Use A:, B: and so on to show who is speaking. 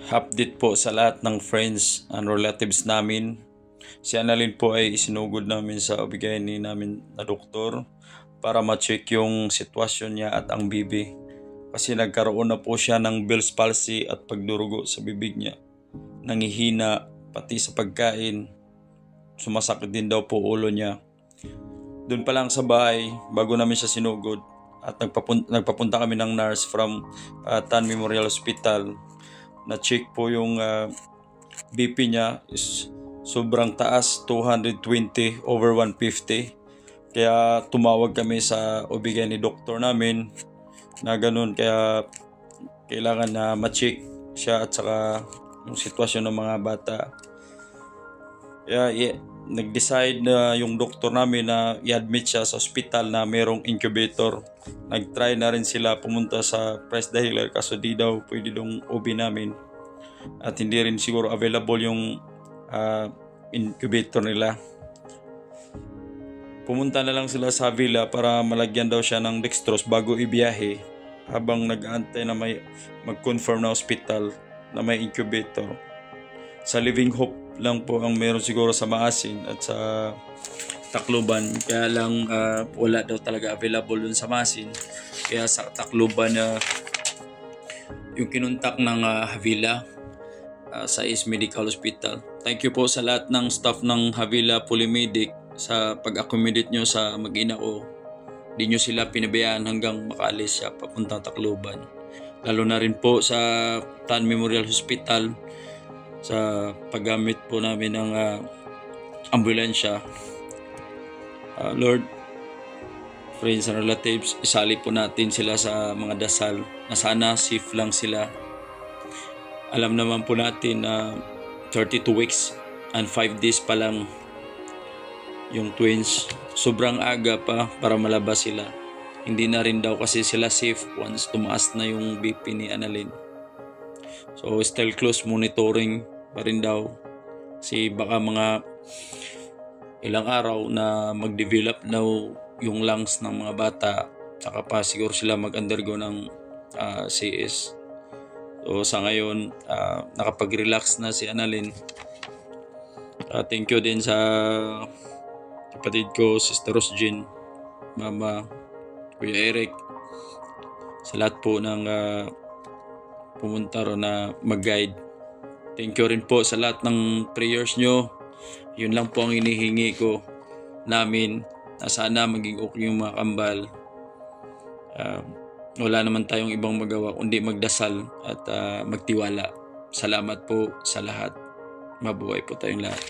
A: Update po sa lahat ng friends and relatives namin. Si Annalyn po ay isinugod namin sa obigaini namin na doktor para ma-check yung sitwasyon niya at ang bibi. Kasi nagkaroon na po siya ng Bell's palsy at pagdurugo sa bibig niya. Nangihina pati sa pagkain. Sumasakit din daw po ulo niya. Doon pa lang sa bahay, bago namin siya sinugod, at nagpapunta kami ng nurse from Tan Memorial Hospital. Na-check po yung BP niya is sobrang taas, 220 over 150. Kaya tumawag kami sa OB/GYN doktor namin na ganun. Kaya kailangan na ma-check siya at saka yung sitwasyon ng mga bata. Kaya nag-decide na yung doktor namin na i-admit siya sa hospital na merong incubator. Nag-try na rin sila pumunta sa Presda Healer kaso di daw pwede dong OB namin. At hindi rin siguro available yung incubator nila. Pumunta na lang sila sa Avila para malagyan daw siya ng dextrose bago ibiyahe habang nag-aantay na may mag-confirm na hospital na may incubator. Sa Living Hope lang po ang meron siguro sa Maasin at sa Tacloban. Kaya lang wala daw talaga available dun sa Maasin. Kaya sa Tacloban yung kinuntak ng Avila sa East Medical Hospital. Thank you po sa lahat ng staff ng Avila Polymedic sa pag-accommodate nyo sa mag-ina ko. Di nyo sila pinabayaan hanggang makaalis siya papuntang Tacloban. Lalo na rin po sa Tan Memorial Hospital sa paggamit po namin ng ambulansya. Lord, friends and relatives, isali po natin sila sa mga dasal na sana safe lang sila. Alam naman po natin na 32 weeks and 5 days pa lang yung twins. Sobrang aga pa para malabas sila. Hindi na rin daw kasi sila safe once tumaas na yung BP ni Annalyn. So still close monitoring pa rin daw. Kasi baka mga ilang araw na mag-develop daw yung lungs ng mga bata. Saka pa siguro sila mag-undergo ng CS. So sa ngayon, nakapag-relax na si Annalyn. Thank you din sa kapatid ko, Sister Rosjean, Mama, Kuya Eric, sa lahat po ng pumunta ro na mag-guide. Thank you rin po sa lahat ng prayers nyo. Yun lang po ang hinihingi ko namin na sana maging okay yung mga kambal. Wala naman tayong ibang magawa kundi magdasal at magtiwala. Salamat po sa lahat. Mabuhay po tayong lahat.